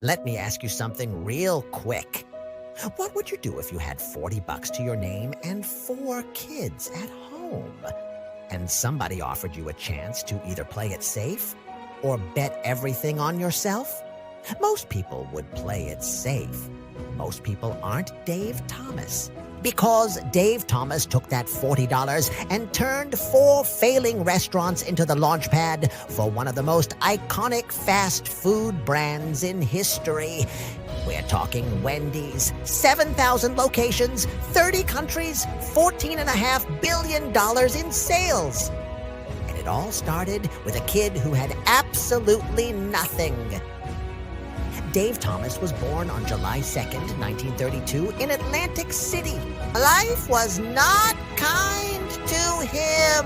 Let me ask you something real quick. What would you do if you had $40 to your name and 4 kids at home? And somebody offered you a chance to either play it safe or bet everything on yourself? Most people would play it safe. Most people aren't Dave Thomas. Because Dave Thomas took that $40 and turned 4 failing restaurants into the launchpad for one of the most iconic fast food brands in history. We're talking Wendy's. 7,000 locations, 30 countries, $14.5 billion in sales. And it all started with a kid who had absolutely nothing. Dave Thomas was born on July 2nd, 1932, in Atlantic City. Life was not kind to him.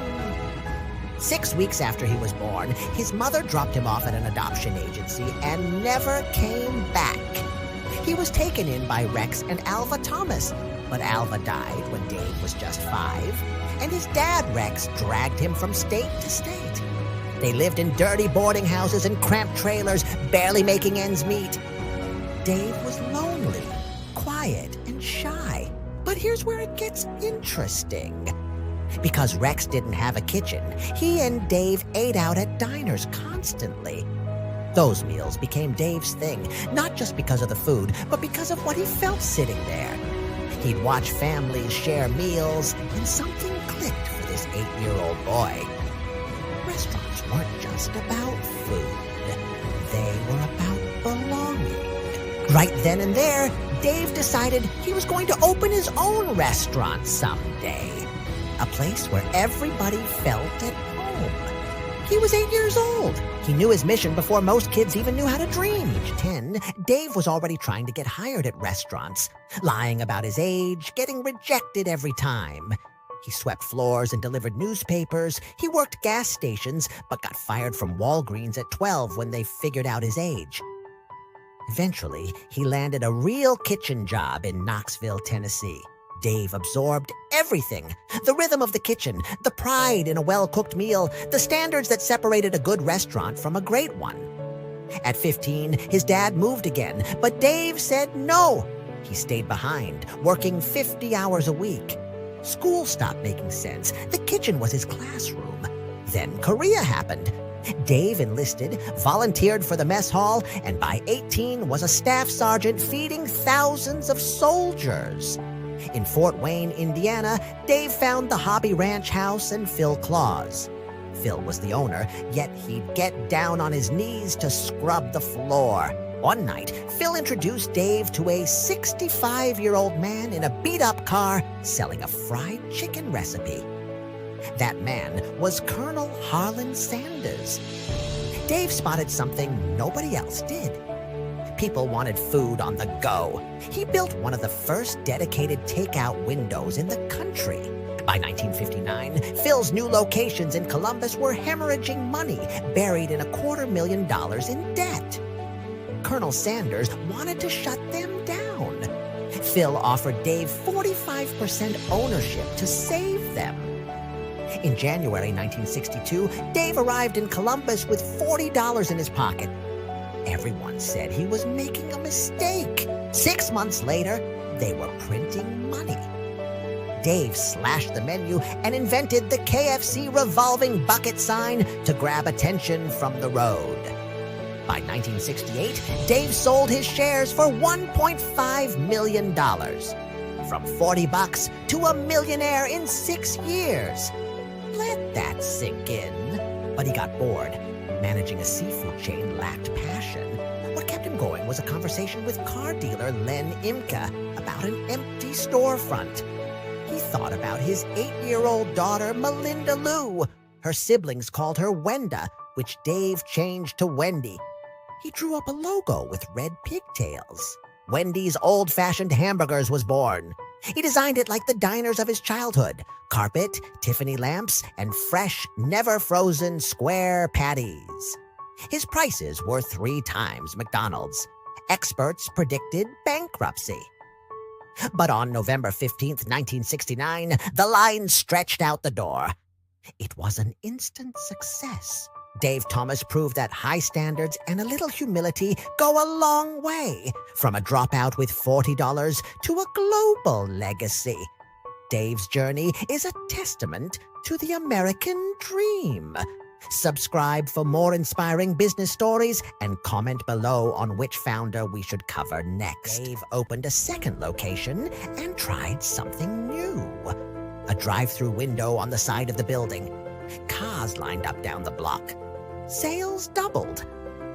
6 weeks after he was born, his mother dropped him off at an adoption agency and never came back. He was taken in by Rex and Alva Thomas, but Alva died when Dave was just 5, and his dad, Rex, dragged him from state to state. They lived in dirty boarding houses and cramped trailers, barely making ends meet. Dave was lonely, quiet, and shy. But here's where it gets interesting. Because Rex didn't have a kitchen, he and Dave ate out at diners constantly. Those meals became Dave's thing, not just because of the food, but because of what he felt sitting there. He'd watch families share meals, and something clicked for this 8-year-old boy. Restaurants weren't just about food. They were about belonging. Right then and there, Dave decided he was going to open his own restaurant someday. A place where everybody felt at home. He was 8 years old. He knew his mission before most kids even knew how to dream. Age 10, Dave was already trying to get hired at restaurants, lying about his age, getting rejected every time. He swept floors and delivered newspapers. He worked gas stations, but got fired from Walgreens at 12 when they figured out his age. Eventually, he landed a real kitchen job in Knoxville, Tennessee. Dave absorbed everything. The rhythm of the kitchen, the pride in a well-cooked meal, the standards that separated a good restaurant from a great one. At 15, his dad moved again, but Dave said no. He stayed behind, working 50 hours a week. School stopped making sense. The kitchen was his classroom. Then Korea happened. Dave enlisted, volunteered for the mess hall, and by 18 was a staff sergeant feeding thousands of soldiers. In Fort Wayne, Indiana, Dave found the Hobby Ranch House and Phil Claus. Phil was the owner, yet he'd get down on his knees to scrub the floor. One night, Phil introduced Dave to a 65-year-old man in a beat-up car selling a fried chicken recipe. That man was Colonel Harlan Sanders. Dave spotted something nobody else did. People wanted food on the go. He built one of the first dedicated takeout windows in the country. By 1959, Phil's new locations in Columbus were hemorrhaging money, buried in $250,000 in debt. Colonel Sanders wanted to shut them down. Phil offered Dave 45% ownership to save them. In January 1962, Dave arrived in Columbus with $40 in his pocket. Everyone said he was making a mistake. 6 months later, they were printing money. Dave slashed the menu and invented the KFC revolving bucket sign to grab attention from the road. By 1968, Dave sold his shares for $1.5 million. From $40 to a millionaire in 6 years. Let that sink in. But he got bored. Managing a seafood chain lacked passion. What kept him going was a conversation with car dealer Len Imka about an empty storefront. He thought about his 8-year-old daughter, Melinda Lou. Her siblings called her Wenda, which Dave changed to Wendy. He drew up a logo with red pigtails. Wendy's old-fashioned hamburgers was born. He designed it like the diners of his childhood. Carpet, Tiffany lamps, and fresh, never-frozen square patties. His prices were 3 times McDonald's. Experts predicted bankruptcy. But on November 15th, 1969, the line stretched out the door. It was an instant success. Dave Thomas proved that high standards and a little humility go a long way, from a dropout with $40 to a global legacy. Dave's journey is a testament to the American dream. Subscribe for more inspiring business stories and comment below on which founder we should cover next. Dave opened a second location and tried something new. A drive-through window on the side of the building. Cars lined up down the block. Sales doubled.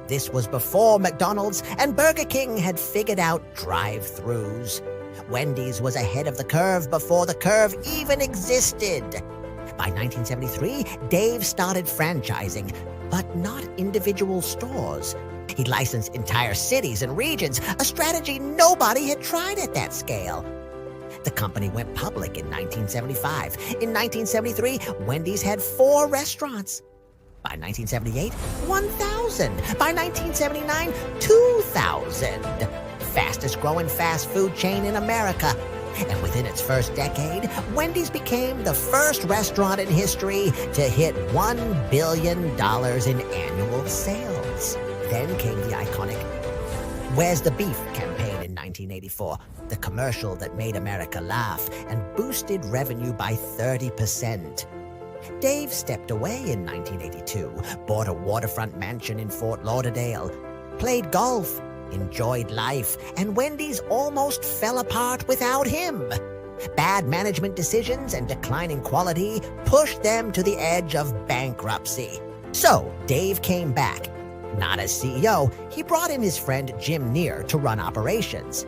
This was before McDonald's and Burger King had figured out drive-thrus. Wendy's was ahead of the curve before the curve even existed. By 1973, Dave started franchising, but not individual stores. He licensed entire cities and regions, a strategy nobody had tried at that scale. The company went public in 1975. In 1973, Wendy's had 4 restaurants. By 1978, 1,000. By 1979, 2,000. Fastest growing fast food chain in America. And within its first decade, Wendy's became the first restaurant in history to hit $1 billion in annual sales. Then came the iconic Where's the Beef campaign in 1984, the commercial that made America laugh and boosted revenue by 30%. Dave stepped away in 1982, bought a waterfront mansion in Fort Lauderdale, played golf, enjoyed life, and Wendy's almost fell apart without him. Bad management decisions and declining quality pushed them to the edge of bankruptcy. So Dave came back. Not as CEO, he brought in his friend Jim Neer to run operations.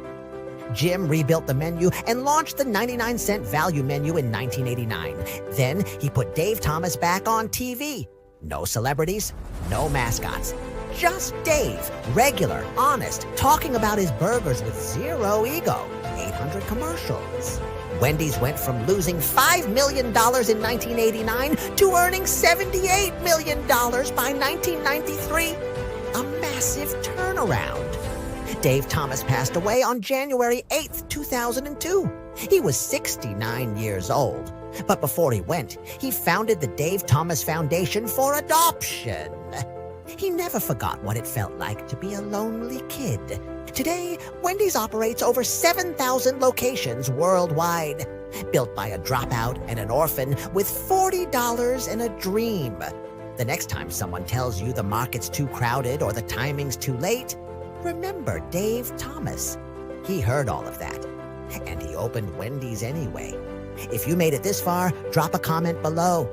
Jim rebuilt the menu and launched the 99-cent value menu in 1989. Then he put Dave Thomas back on TV. No celebrities, no mascots. Just Dave, regular, honest, talking about his burgers with zero ego. 800 commercials. Wendy's went from losing $5 million in 1989 to earning $78 million by 1993. A massive turnaround. Dave Thomas passed away on January 8th, 2002. He was 69 years old. But before he went, he founded the Dave Thomas Foundation for Adoption. He never forgot what it felt like to be a lonely kid. Today, Wendy's operates over 7,000 locations worldwide, built by a dropout and an orphan with $40 and a dream. The next time someone tells you the market's too crowded or the timing's too late, remember Dave Thomas. He heard all of that, and he opened Wendy's anyway. If you made it this far, drop a comment below.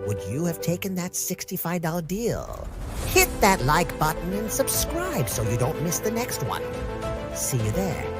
Would you have taken that $65 deal? Hit that like button and subscribe so you don't miss the next one. See you there.